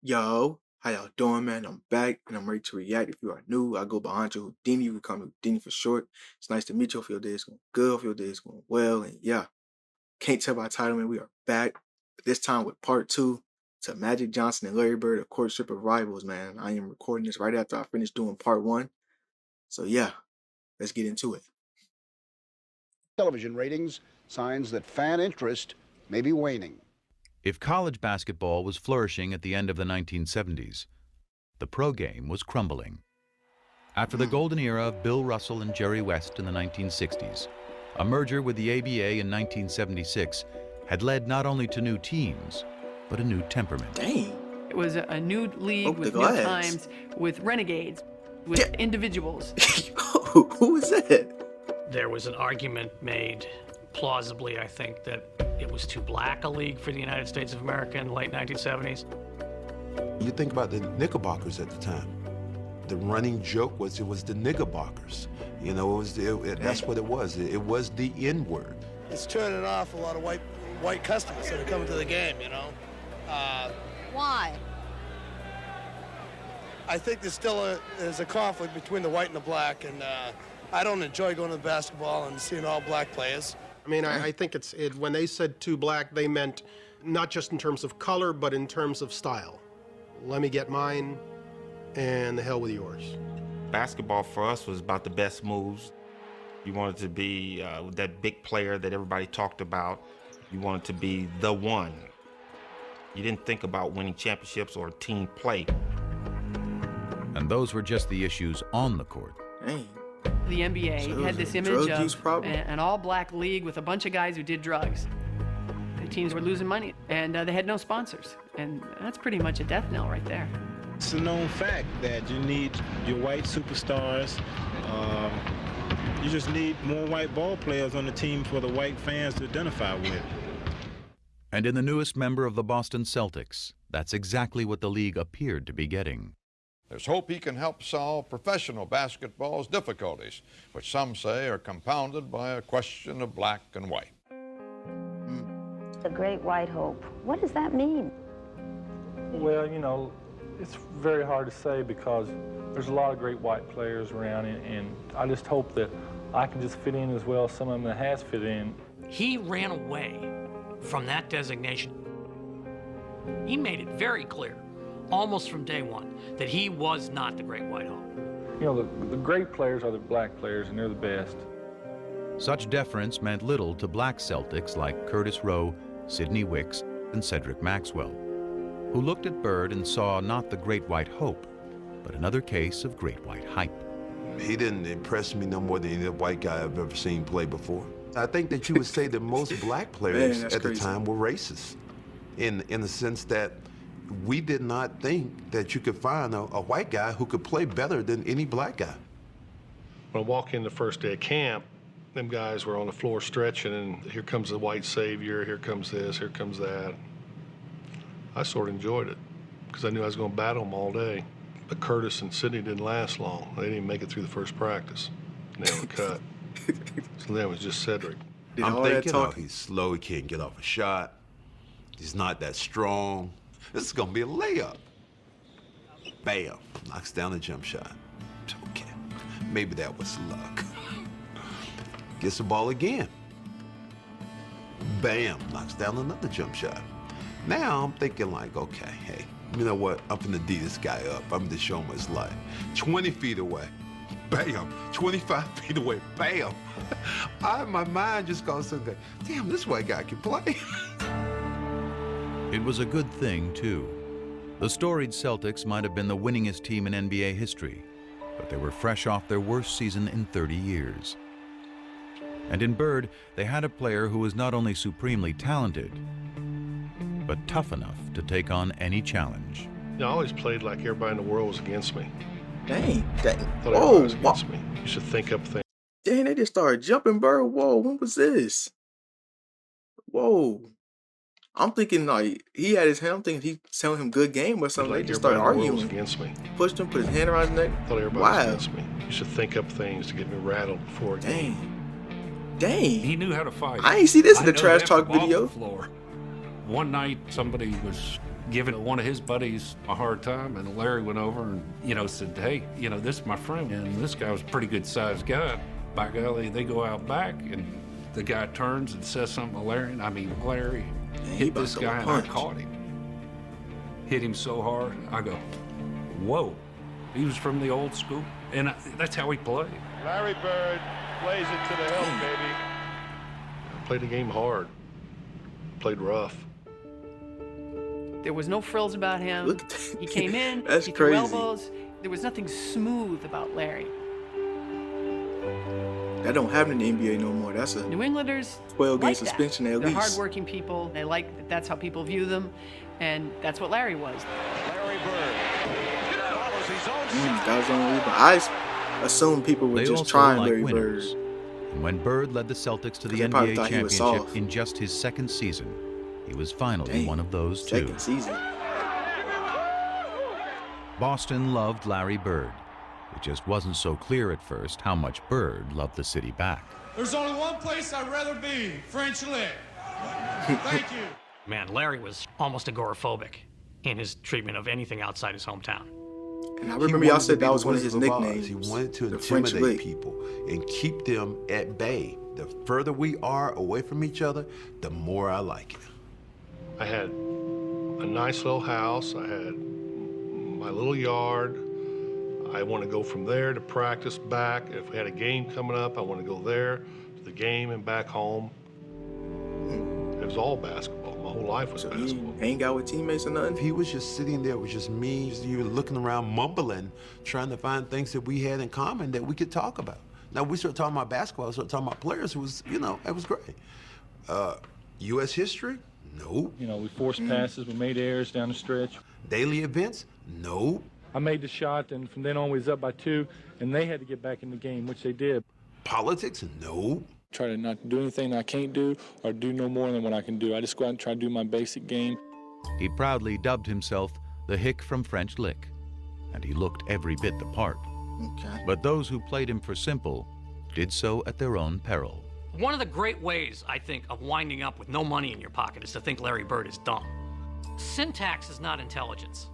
Yo, how y'all doing, man? I'm back and I'm ready to react. If you are new, I go by Andre Houdini. We call me Houdini for short. It's nice to meet you. Hope your day is going good. Hope your day is going well. And yeah, can't tell by the title, man. We are back. This time with part two to Magic Johnson and Larry Bird, a courtship of rivals, man. I am recording this right after I finished doing part one. So yeah, let's get into it. Television ratings, signs that fan interest may be waning. If college basketball was flourishing at the end of the 1970s, the pro game was crumbling. After the golden era of Bill Russell and Jerry West in the 1960s, a merger with the ABA in 1976 had led not only to new teams, but a new temperament. Dang. It was a new league Broke the with new glass. times, with renegades, with individuals. Who is that? There was an argument made, plausibly, I think, that it was too black a league for the United States of America in the late 1970s. You think about the Knickerbockers at the time. The running joke was it was the Knickerbockers. You know, that's what it was. It was the N-word. It's turning off a lot of white customers that are coming to the game, you know. Why? I think there's a conflict between the white and the black, and I don't enjoy going to basketball and seeing all black players. I mean, I think when they said too black, they meant not just in terms of color, but in terms of style. Let me get mine, and the hell with yours. Basketball for us was about the best moves. You wanted to be that big player that everybody talked about. You wanted to be the one. You didn't think about winning championships or team play. And those were just the issues on the court. Dang. The NBA So it had was this a image drug use of problem? an all-black league with a bunch of guys who did drugs. The teams were losing money, and they had no sponsors. And that's pretty much a death knell right there. It's a known fact that you need your white superstars. You just need more white ball players on the team for the white fans to identify with. And in the newest member of the Boston Celtics, that's exactly what the league appeared to be getting. There's hope he can help solve professional basketball's difficulties, which some say are compounded by a question of black and white. The great white hope. What does that mean? Well, you know, it's very hard to say because there's a lot of great white players around, and I just hope that I can just fit in as well as some of them that has fit in. He ran away from that designation. He made it very clear, almost from day one, that he was not the great white hope. You know, the great players are the black players, and they're the best. Such deference meant little to black Celtics like Curtis Rowe, Sidney Wicks, and Cedric Maxwell, who looked at Bird and saw not the great white hope, but another case of great white hype. He didn't impress me no more than any white guy I've ever seen play before. I think that you would say that most black players Man, that's at the crazy. time were racist, in the sense that we did not think that you could find a white guy who could play better than any black guy. When I walk in the first day of camp, them guys were on the floor stretching, and here comes the white savior, here comes this, here comes that. I sort of enjoyed it because I knew I was going to battle them all day. But Curtis and Sidney didn't last long. They didn't even make it through the first practice. They were cut. So then it was just Cedric. Did I'm all that thinking, oh, talk? he's slow, he can't get off a shot. He's not that strong. This is gonna be a layup. Bam, knocks down a jump shot. Okay, maybe that was luck. Gets the ball again. Bam, knocks down another jump shot. Now I'm thinking like, okay, hey, you know what? I'm gonna D this guy up. I'm gonna show him his life. 20 feet away, bam. 25 feet away, bam. My mind just goes to the, damn, this white guy can play. It was a good thing, too. The storied Celtics might have been the winningest team in NBA history, but they were fresh off their worst season in 30 years. And in Bird, they had a player who was not only supremely talented, but tough enough to take on any challenge. You know, I always played like everybody in the world was against me. Dang. Thought everybody Whoa. was against me. You should think up things. Dang, they just started jumping, Bird. Whoa, when was this? Whoa. I'm thinking like he had his hand. I'm thinking he's telling him good game or something. Like They just started everybody in the world was arguing. against me. Pushed him, put his hand around his neck. Thought everybody Wow. was against me. You should think up things to get me rattled before a game. Dang. He knew how to fight. I ain't see this in I the know trash that talk from off video. the floor. One night, somebody was giving one of his buddies a hard time, and Larry went over and, said, hey, this is my friend, and this guy was a pretty good sized guy. By golly, they go out back, and the guy turns and says something to Larry, and I mean, Larry hit this guy, and I caught him. Hit him so hard, I go, whoa. He was from the old school, and that's how he played. Larry Bird plays it to the hill, baby. Played the game hard. Played rough. There was no frills about him. He came in, That's he crazy. threw elbows. There was nothing smooth about Larry. That don't happen in the NBA no more. That's a New Englanders 12-game like suspension that. at They're least. hardworking people. They like that that's how people view them, and that's what Larry was. Larry Bird follows his own shot. That was on rebound. I assumed people were They just also trying like Larry winners. Bird. And when Bird led the Celtics to the They probably NBA thought he was championship soft. in just his second season, he was finally Dang, one of those two. second season. Boston loved Larry Bird. It just wasn't so clear at first how much Bird loved the city back. There's only one place I'd rather be, French Lick. Thank you. Man, Larry was almost agoraphobic in his treatment of anything outside his hometown. And I remember y'all said that was one of his Wizard Oz. nicknames. He wanted to the French intimidate Lick. people and keep them at bay. The further we are away from each other, the more I like it. I had a nice little house. I had my little yard. I want to go from there to practice back. If we had a game coming up, I want to go there to the game and back home. It was all basketball. My whole life was basketball. Hang out with teammates or nothing? If he was just sitting there with just me, you were looking around mumbling, trying to find things that we had in common that we could talk about. Now, we started talking about basketball, started talking about players. It was, it was great. U.S. history? Nope. We forced passes, we made errors down the stretch. Daily events? Nope. I made the shot, and from then on we was up by 2, and they had to get back in the game, which they did. Politics? Nope. Try to not do anything I can't do or do no more than what I can do. I just go out and try to do my basic game. He proudly dubbed himself the Hick from French Lick, and he looked every bit the part. Okay. But those who played him for simple did so at their own peril. One of the great ways, I think, of winding up with no money in your pocket is to think Larry Bird is dumb. Syntax is not intelligence.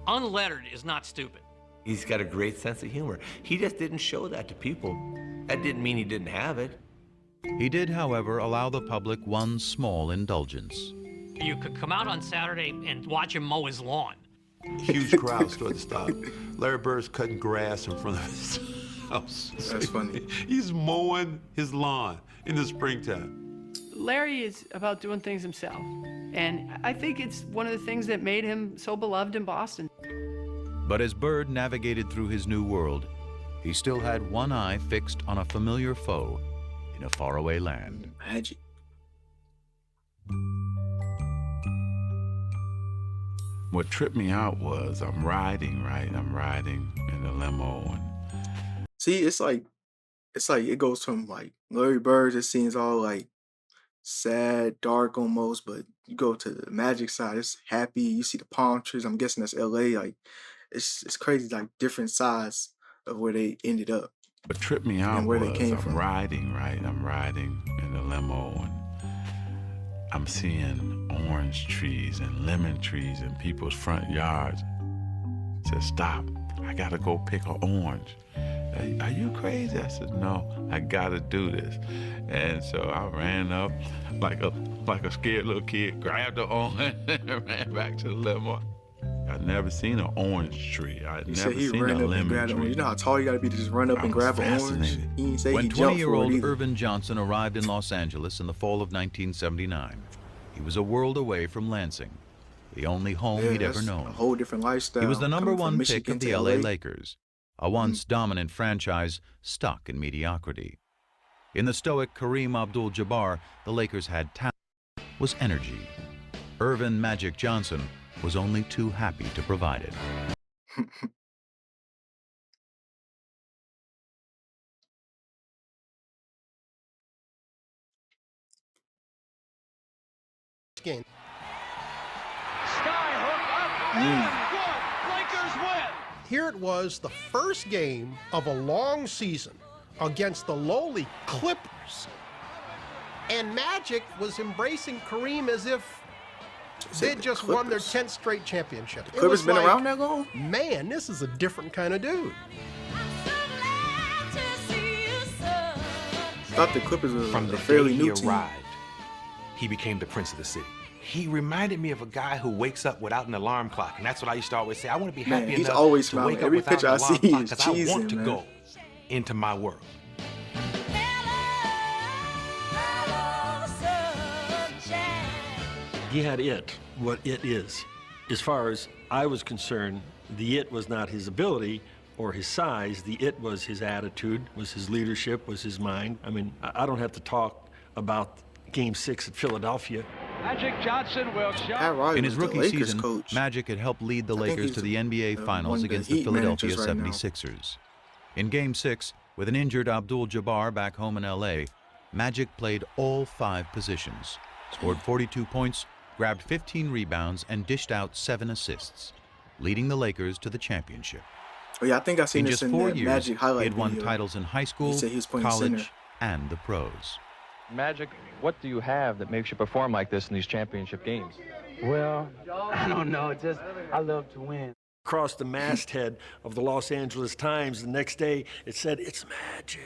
Unlettered is not stupid. He's got a great sense of humor. He just didn't show that to people. That didn't mean he didn't have it. He did, however, allow the public one small indulgence. You could come out on Saturday and watch him mow his lawn. Huge crowd started to stop. Larry Bird's cutting grass in front of his house. That's funny. He's mowing his lawn in the springtime. Larry is about doing things himself, and I think it's one of the things that made him so beloved in Boston. But as Bird navigated through his new world, he still had one eye fixed on a familiar foe in a faraway land. Magic. What tripped me out was I'm riding in the limo, and See, it's like it goes from like Larry Bird, it seems all like sad, dark almost, but you go to the Magic side, it's happy. You see the palm trees. I'm guessing that's LA. Like it's crazy, like different sides of where they ended up. what tripped me out And where was they came I'm from. riding in the limo, and I'm seeing orange trees and lemon trees in people's front yards. I said, stop, I gotta go pick an orange. Are you crazy? I said, no, I gotta do this. And so I ran up like a scared little kid, grabbed the orange and ran back to the limo. I'd never seen an orange tree. I'd He never said he seen ran a up and lemon grabbed tree. it. You know how tall you gotta be to just run up I and was grab an orange? fascinated. He didn't say When he jumped for it 20-year-old either. Irvin Johnson arrived in Los Angeles in the fall of 1979, he was a world away from Lansing, the only home Yeah, he'd ever that's known. a whole different lifestyle. He was the number coming from one pick Michigan of the to LA Lakers, a once dominant franchise stuck in mediocrity. In the stoic Kareem Abdul-Jabbar, the Lakers had talent, was energy. Irvin Magic Johnson was only too happy to provide it. Game. Here it was, the first game of a long season against the lowly Clippers. And Magic was embracing Kareem as if Said They the just won their Clippers. 10th straight championship. The Clippers been around that long? Man, this is a different kind of dude. I thought the Clippers were From the a fairly day he new team. arrived, he became the prince of the city. He reminded me of a guy who wakes up without an alarm clock, and that's what I used to always say. I want to be Man, happy he's enough always to smiling. wake up Every without picture an I alarm see clock is because I want cheesing, to man. go into my world. He had it, what it is. As far as I was concerned, the it was not his ability or his size. The it was his attitude, was his leadership, was his mind. I mean, I don't have to talk about Game 6 at Philadelphia. Magic Johnson will show. In his rookie season, Magic had helped lead the Lakers to the NBA Finals against the Philadelphia 76ers. In Game 6, with an injured Abdul-Jabbar back home in LA, Magic played all 5 positions, scored 42 points, grabbed 15 rebounds, and dished out 7 assists, leading the Lakers to the championship. Oh yeah, I think I seen In this just in 4 that years, Magic highlight he had won video. titles in high school, He said he was playing center. college, and the pros. Magic, what do you have that makes you perform like this in these championship games? Well, I don't know. Just I love to win. Across the masthead of the Los Angeles Times the next day, it said, "It's Magic."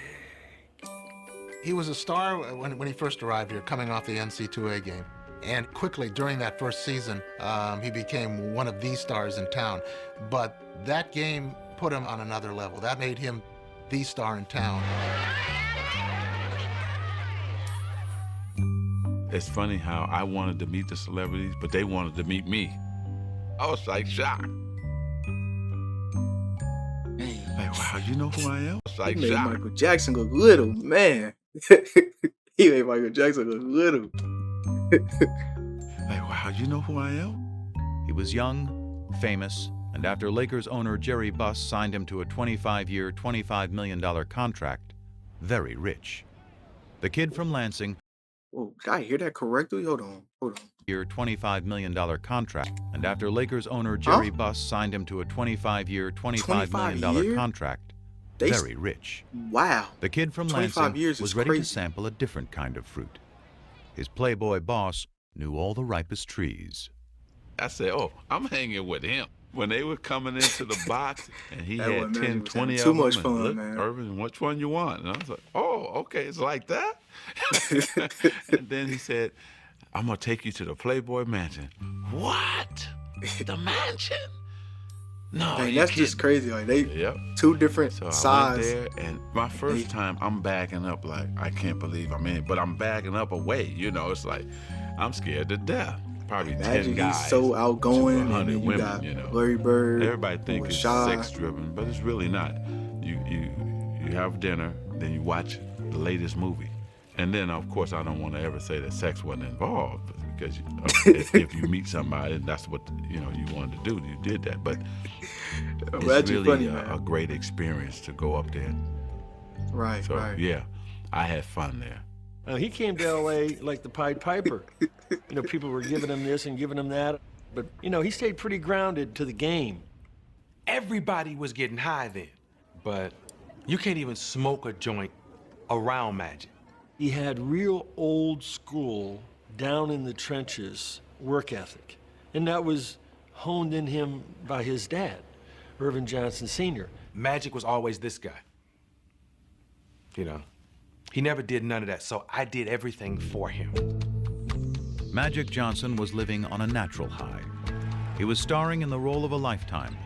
He was a star when he first arrived here, coming off the NC2A game. And quickly, during that first season, he became one of the stars in town. But that game put him on another level. That made him the star in town. It's funny how I wanted to meet the celebrities, but they wanted to meet me. I was like shocked. Like, wow, you know who I am? I was like He made shocked. Michael Jackson look little, man. He made Michael Jackson look little. Like, wow, you know who I am? He was young, famous, and after Lakers owner Jerry Buss signed him to a 25-year, $25 million contract, very rich. The kid from Lansing, Whoa, did I hear that correctly? Hold on. year $25 million contract, and after Lakers owner Jerry Buss signed him to a 25-year, $25 million year? contract, They- very rich. Wow. The kid from 25 Lansing years is was ready crazy. to sample a different kind of fruit. His playboy boss knew all the ripest trees. I said, oh, I'm hanging with him. When they were coming into the box and he That had one, man, 10, he was 20 having of too much them, fun, and look, man. Irvin, which one you want? And I was like, oh, okay, it's like that? And then he said, I'm going to take you to the Playboy Mansion. What? The mansion? No, Dang, you that's just kidding. crazy. Like they Yep. two different So I sides. went there, and my first time, I'm backing up like, I can't believe I'm in, but I'm backing up away. You know, it's like, I'm scared to death. Probably 10 Imagine guys. he's so outgoing, and 100 then you women, got you know. Larry Bird. Everybody who think was it's shy. sex-driven, but it's really not. You have dinner, then you watch the latest movie. And then, of course, I don't want to ever say that sex wasn't involved, because if you meet somebody, that's what you wanted to do. You did that, but it's Imagine really funny, man. a great experience to go up there. Right, So right. yeah, I had fun there. He came to L.A. like the Pied Piper. People were giving him this and giving him that. But, he stayed pretty grounded to the game. Everybody was getting high then, but you can't even smoke a joint around Magic. He had real old school, down in the trenches work ethic. And that was honed in him by his dad, Irvin Johnson Sr. Magic was always this guy. He never did none of that, so I did everything for him. Magic Johnson was living on a natural high. He was starring in the role of a lifetime,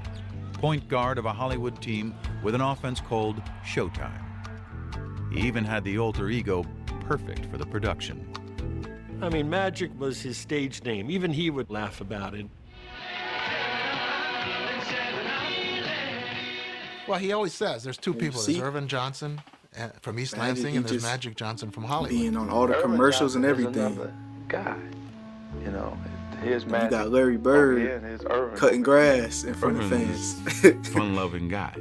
point guard of a Hollywood team with an offense called Showtime. He even had the alter ego perfect for the production. I mean, Magic was his stage name. Even he would laugh about it. Well, he always says there's two people. see? There's Irvin Johnson from East Magic, Lansing, he and there's just Magic Johnson from Hollywood. Being on all the Irvin commercials and Johnson is everything. another guy, his You Magic. got Larry over Bird here and his Irvin. cutting grass in front of Irvin fans. is a fun-loving guy.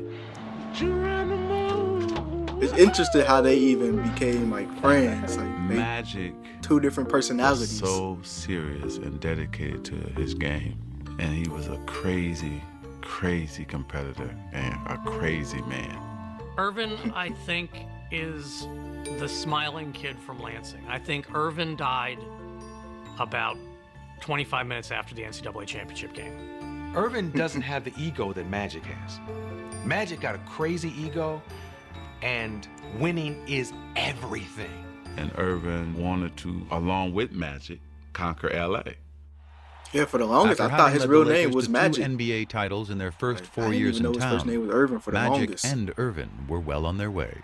It's interesting how they even became like friends. Like they, Magic two different personalities. was so serious and dedicated to his game, and he was a crazy competitor and a crazy man. Irvin, I think, is the smiling kid from Lansing. I think Irvin died about 25 minutes after the NCAA championship game. Irvin doesn't have the ego that Magic has. Magic got a crazy ego, and winning is everything. And Irvin wanted to, along with Magic, conquer L.A. Yeah, for the longest, After I thought having his led real the name Lakers was to Magic. 2 NBA titles in their first I 4 didn't years even know in his town, first name was Irvin for the Magic longest. and Irvin were well on their way.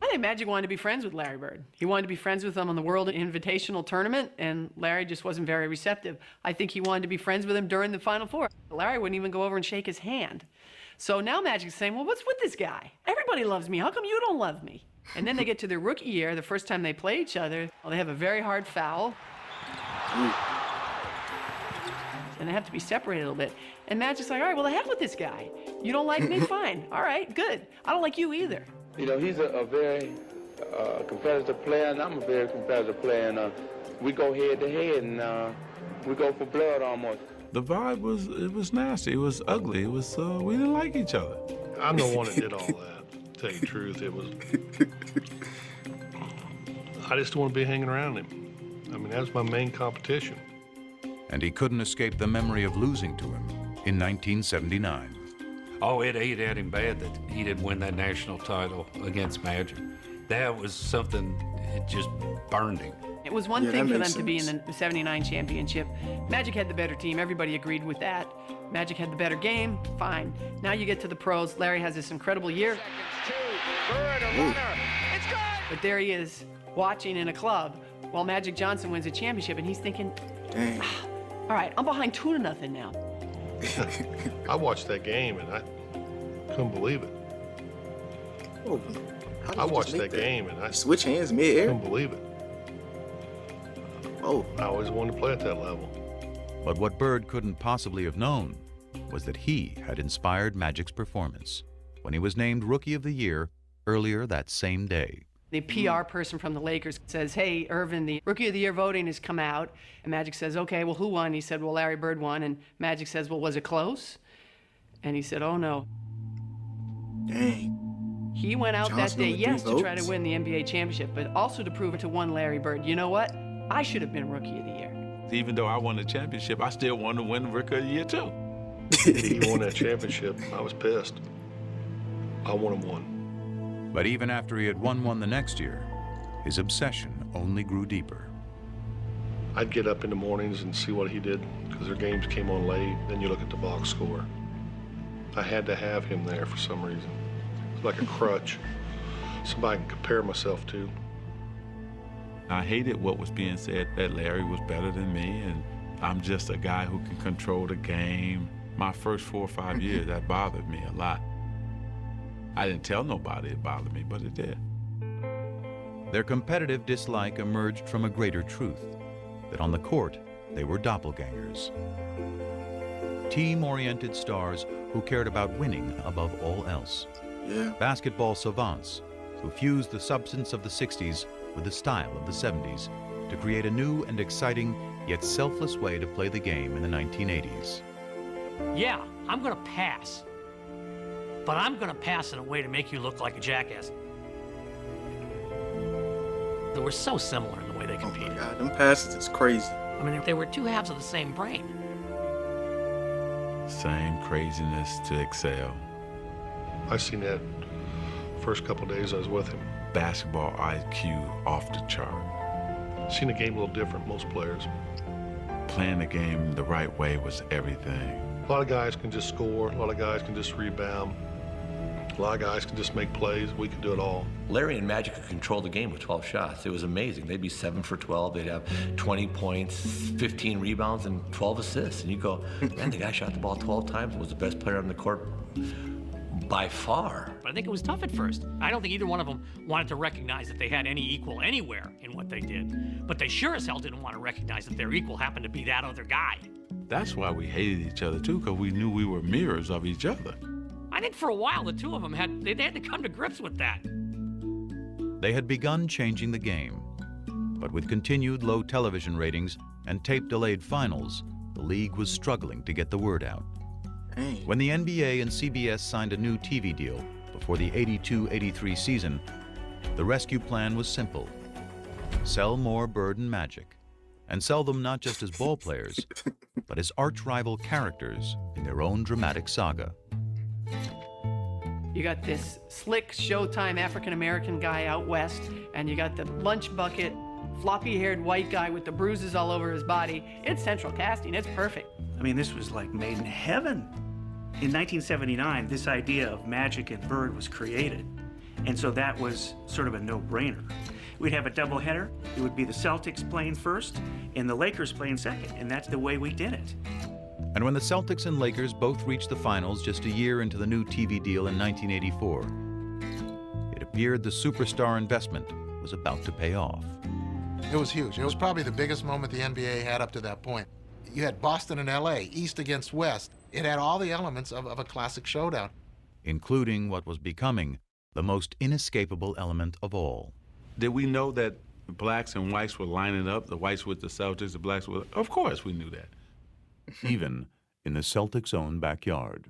I think Magic wanted to be friends with Larry Bird. He wanted to be friends with him on the World Invitational Tournament, and Larry just wasn't very receptive. I think he wanted to be friends with him during the Final Four. Larry wouldn't even go over and shake his hand. So now Magic's saying, well, what's with this guy? Everybody loves me. How come you don't love me? And then they get to their rookie year, the first time they play each other. Well, they have a very hard foul. And they have to be separated a little bit. And Magic's like, all right, well, the heck with this guy. You don't like me? Fine. All right, good. I don't like you either. You know, he's a very competitive player, and I'm a very competitive player, and we go head to head, and we go for blood almost. The vibe was nasty. It was ugly. It was we didn't like each other. I'm the one that did all that. To tell you the truth, it was. I just don't want to be hanging around him. I mean, that was my main competition. And he couldn't escape the memory of losing to him in 1979. Oh, it ate at him bad that he didn't win that national title against Magic. That was something, it just burned him. It was one thing for them to be in the 79 championship. Magic had the better team. Everybody agreed with that. Magic had the better game. Fine. Now you get to the pros. Larry has this incredible year. But there he is, watching in a club while Magic Johnson wins a championship, and he's thinking, all right, I'm behind 2-0 now. I watched that game, and I couldn't believe it. Oh, I watched that game, and I switch hands mid-air. Couldn't believe it. Oh, I always wanted to play at that level. But what Bird couldn't possibly have known was that he had inspired Magic's performance when he was named Rookie of the Year earlier that same day. The PR person from the Lakers says, hey, Irvin, the Rookie of the Year voting has come out. And Magic says, okay, well, who won? He said, well, Larry Bird won. And Magic says, well, was it close? And he said, oh, no. Dang. He went out Johnson that day, with yes, 3 to try to votes? win the NBA championship, but also to prove it to one Larry Bird. You know what? I should have been Rookie of the Year. Even though I won the championship, I still wanted to win the Rookie of the Year too. He won that championship. I was pissed. I won him one. But even after he had won one the next year, his obsession only grew deeper. I'd get up in the mornings and see what he did because their games came on late. Then you look at the box score. I had to have him there for some reason. It's like a crutch, somebody I can compare myself to. I hated what was being said that Larry was better than me, and I'm just a guy who can control the game. My first 4 or 5 years, that bothered me a lot. I didn't tell nobody it bothered me, but it did. Their competitive dislike emerged from a greater truth, that on the court, they were doppelgangers. Team-oriented stars who cared about winning above all else. Yeah. Basketball savants who fused the substance of the 60s with the style of the 70s to create a new and exciting, yet selfless way to play the game in the 1980s. Yeah, I'm gonna pass. But I'm gonna pass in a way to make you look like a jackass. They were so similar in the way they competed. Oh my God, them passes is crazy. I mean, they were two halves of the same brain. Same craziness to excel. I seen that first couple days I was with him. Basketball IQ off the chart. Seen the game a little different, most players. Playing the game the right way was everything. A lot of guys can just score, a lot of guys can just rebound. A lot of guys can just make plays. We can do it all. Larry and Magic could control the game with 12 shots. It was amazing. They'd be 7 for 12. They'd have 20 points, 15 rebounds, and 12 assists. And you go, man, the guy shot the ball 12 times and was the best player on the court by far. But I think it was tough at first. I don't think either one of them wanted to recognize that they had any equal anywhere in what they did. But they sure as hell didn't want to recognize that their equal happened to be that other guy. That's why we hated each other too, because we knew we were mirrors of each other. I think for a while the two of them had to come to grips with that. They had begun changing the game, but with continued low television ratings and tape-delayed finals, the league was struggling to get the word out. Dang. When the NBA and CBS signed a new TV deal before the 82-83 season, the rescue plan was simple. sell more Bird and Magic, and sell them not just as ball players, but as arch-rival characters in their own dramatic saga. You got this slick Showtime African-American guy out west, and you got the lunch bucket, floppy-haired white guy with the bruises all over his body. It's central casting, it's perfect. I mean, this was like made in heaven. In 1979, this idea of Magic and Bird was created, and so that was sort of a no-brainer. We'd have a doubleheader. It would be the Celtics playing first and the Lakers playing second, and that's the way we did it. And when the Celtics and Lakers both reached the finals just a year into the new TV deal in 1984, it appeared the superstar investment was about to pay off. It was huge. It was probably the biggest moment the NBA had up to that point. You had Boston and LA, East against West. It had all the elements of a classic showdown. Including what was becoming the most inescapable element of all. Did we know that blacks and whites were lining up, the whites with the Celtics, the blacks with... Of course we knew that. Even in the Celtics' own backyard.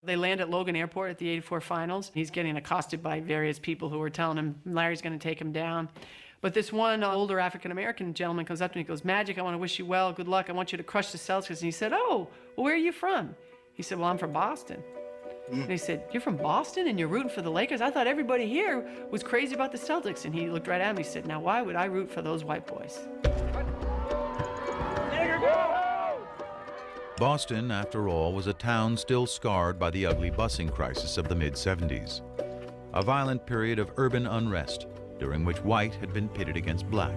They land at Logan Airport at the '84 finals. He's getting accosted by various people who are telling him Larry's going to take him down. But this one older African-American gentleman comes up to me and goes, "Magic, I want to wish you well, good luck. I want you to crush the Celtics." And he said, "Oh, well, where are you from?" He said, "Well, I'm from Boston." And he said, "You're from Boston and you're rooting for the Lakers? I thought everybody here was crazy about the Celtics." And he looked right at me and said, "Now, why would I root for those white boys?" Boston, after all, was a town still scarred by the ugly busing crisis of the mid-'70s. A violent period of urban unrest during which white had been pitted against black.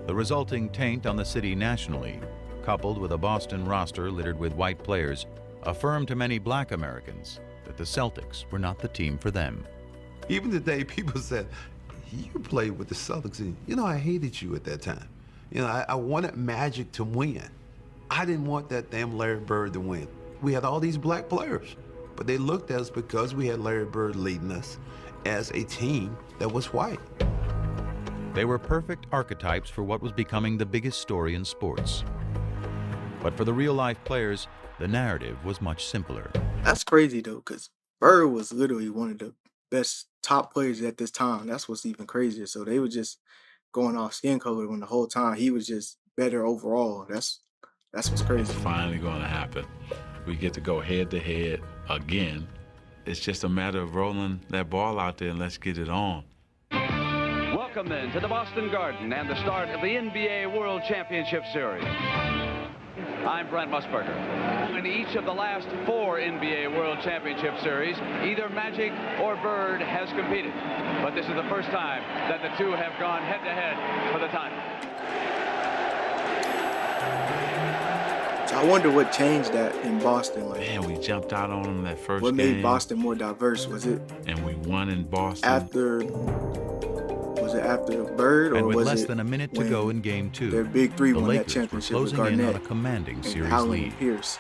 The resulting taint on the city nationally, coupled with a Boston roster littered with white players, affirmed to many black Americans that the Celtics were not the team for them. Even today, people said, you played with the Celtics, and, you know, I hated you at that time. You know, I wanted Magic to win. I didn't want that damn Larry Bird to win. We had all these black players, but they looked at us because we had Larry Bird leading us as a team that was white. They were perfect archetypes for what was becoming the biggest story in sports. But for the real-life players, the narrative was much simpler. That's crazy, though, because Bird was literally one of the best top players at this time. That's what's even crazier. So they were just going off skin color when the whole time he was just better overall. That's what's crazy. It's finally going to happen. We get to go head-to-head again. It's just a matter of rolling that ball out there and let's get it on. Welcome then to the Boston Garden and the start of the NBA World Championship Series. I'm Brent Musburger. In each of the last 4 NBA World Championship Series, either Magic or Bird has competed. But this is the first time that the two have gone head-to-head for the title. So I wonder what changed that in Boston. Like, man, we jumped out on them that first what game. made Boston more diverse? Was it? And we won in Boston. Was it after Bird, or and with was less it than a minute to go in Game 2, their big three the won that Lakers were championship with closing in Garnett on a commanding and series Howland lead. and Pierce.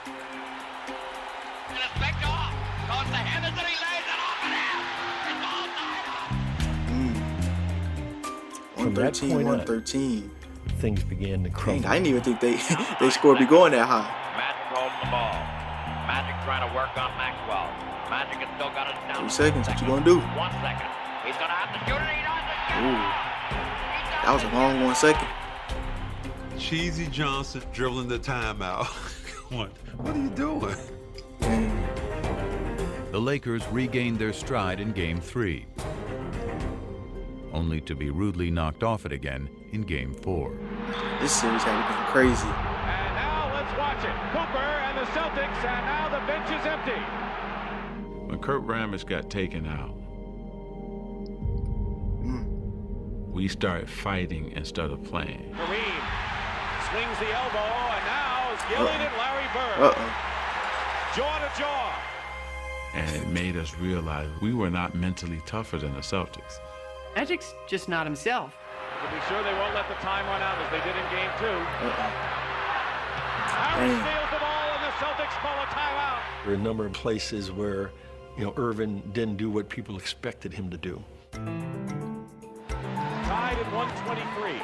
From that 113, point on, 113. things began to crumble. Dang, I didn't even think they scored be going that high. Magic holding the ball. Magic trying to work on Maxwell. Magic has still got it down. 3 seconds. What you gonna do? 1 second. He's gonna have to shoot it. He does it. Ooh, that was a long 1 second. Cheesy Johnson dribbling the timeout. What are you doing? The Lakers regained their stride in Game 3, only to be rudely knocked off it again in Game 4. This series had been crazy. And now let's watch it. Cooper and the Celtics, and now the bench is empty. When Kurt Rambis got taken out, we started fighting instead of playing. Kareem swings the elbow, and now it's Gillian and Larry Bird. Jaw to jaw. And it made us realize we were not mentally tougher than the Celtics. Magic's just not himself. To be sure they won't let the time run out as they did in Game 2. Harris steals the ball, and the Celtics call a timeout. There were a number of places where, you know, Irvin didn't do what people expected him to do. Tied at 123.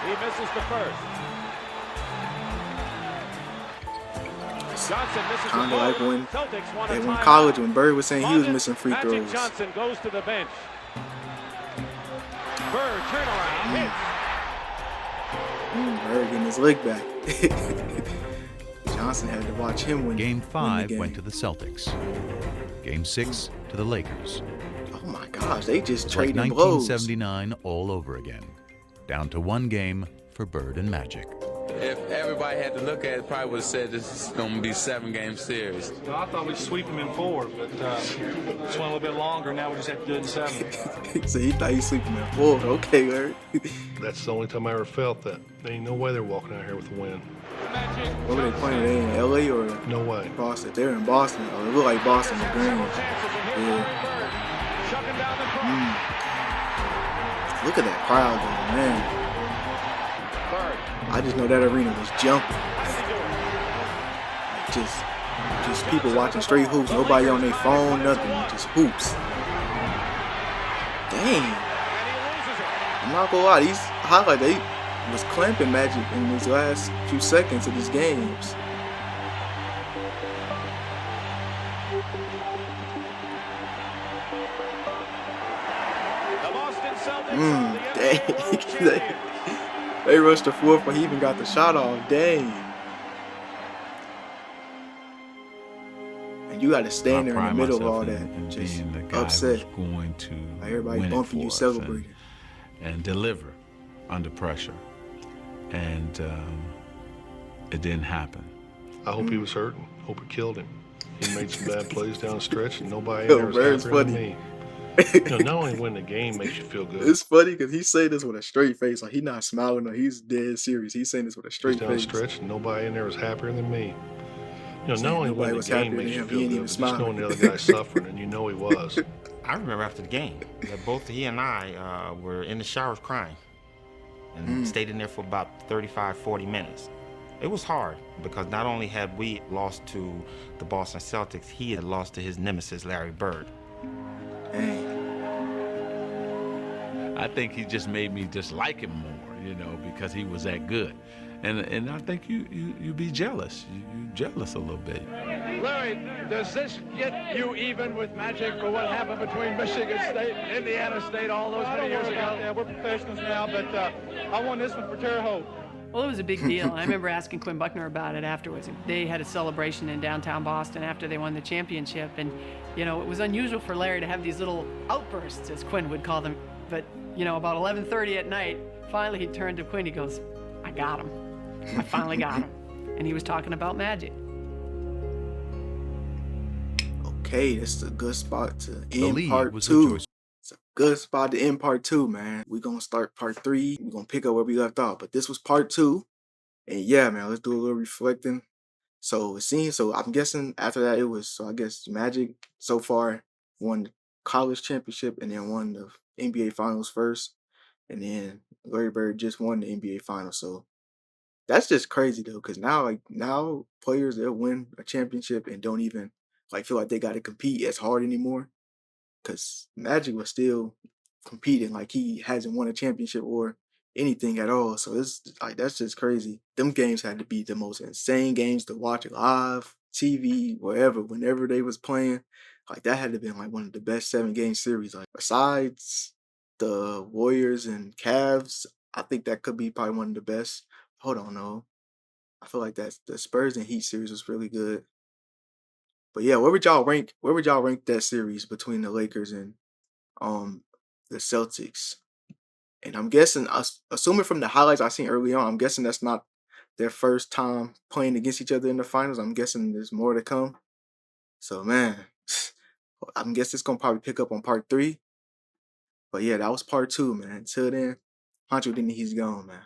He misses the first. this. Kind of like when in college, when Bird was saying he was missing free throws. Magic Johnson goes to the bench. Bird turnaround hits. Bird getting his leg back. Johnson had to watch him win. Game 5 game. went to the Celtics. Game 6 to the Lakers. Oh my gosh, they just It's like traded blows. 1979 all over again. Down to one game for Bird and Magic. If everybody had to look at it, probably would have said this is going to be 7-game series. No, I thought we'd sweep them in 4, but just went a little bit longer. Now we just have to do it in 7. So he thought he was sleeping in 4. Okay, Larry. That's the only time I ever felt that. There ain't no way they're walking out here with a win. What were they playing? They in LA or no way? Boston. They're in Boston. Oh, it looked like Boston was green. Yeah. Look at that crowd though, man. I just know that arena was jumping. Just people watching straight hoops. Nobody on their phone, nothing. Just hoops. Dang. I'm not gonna lie, these highlights, they was clamping Magic in these last few seconds of these games. Dang. They rushed the fourth, but he even got the shot off. Dang. And you got to stand there in the middle of all that, just upset. Going to like everybody win bumping you, celebrating, and deliver under pressure, and it didn't happen. I hope he was hurting. Hope it killed him. He made some bad plays down the stretch, and nobody in Yo, there was Bird's happier than funny. me. Not only winning the game makes you feel good. It's funny because he say this with a straight face, like he not smiling, or he's dead serious. He's saying this with a straight Down the face. stretch, and nobody in there was happier than me. Not Saying only nobody winning was the game happier makes than you him, he feel ain't good, even but just smiling. knowing the other guy's suffering, and you know he was. I remember after the game that both he and I were in the showers crying and stayed in there for about 35, 40 minutes. It was hard because not only had we lost to the Boston Celtics, he had lost to his nemesis, Larry Bird. I think he just made me just like him more, you know, because he was that good. And I think you be jealous. You jealous a little bit. Larry, does this get you even with Magic for what happened between Michigan State and Indiana State all those many years ago? Yeah, we're professionals now, but I won this one for Terre Haute. Well, it was a big deal. I remember asking Quinn Buckner about it afterwards. They had a celebration in downtown Boston after they won the championship. And, you know, it was unusual for Larry to have these little outbursts, as Quinn would call them. But, you know, about 11:30 at night, finally he turned to Quinn. He goes, I got him. I finally got him. And he was talking about Magic. Okay, this is a good spot to The end lead part was the 2. choice. It's a good spot to end part 2, man. We're going to start part 3. We're going to pick up where we left off. But this was part 2. And yeah, man, let's do a little reflecting. So it seems, so I'm guessing after that it was, so I guess Magic so far won the college championship and then won the NBA finals first. And then Larry Bird just won the NBA finals. So that's just crazy though, because now players, they'll win a championship and don't even feel like they got to compete as hard anymore. Because Magic was still competing, like he hasn't won a championship or anything at all. So it's like, that's just crazy. Them games had to be the most insane games to watch live, TV, wherever, whenever they was playing. Like that had to been like one of the best 7-game series. Like besides the Warriors and Cavs, I think that could be probably one of the best. Hold on, no. I feel like that's the Spurs and Heat series was really good. But yeah, where would y'all rank that series between the Lakers and the Celtics? And I'm guessing, assuming from the highlights I seen early on, I'm guessing that's not their first time playing against each other in the finals. I'm guessing there's more to come. So man, I'm guessing it's gonna probably pick up on part 3. But yeah, that was part 2, man. Until then, Honcho, then he's gone, man.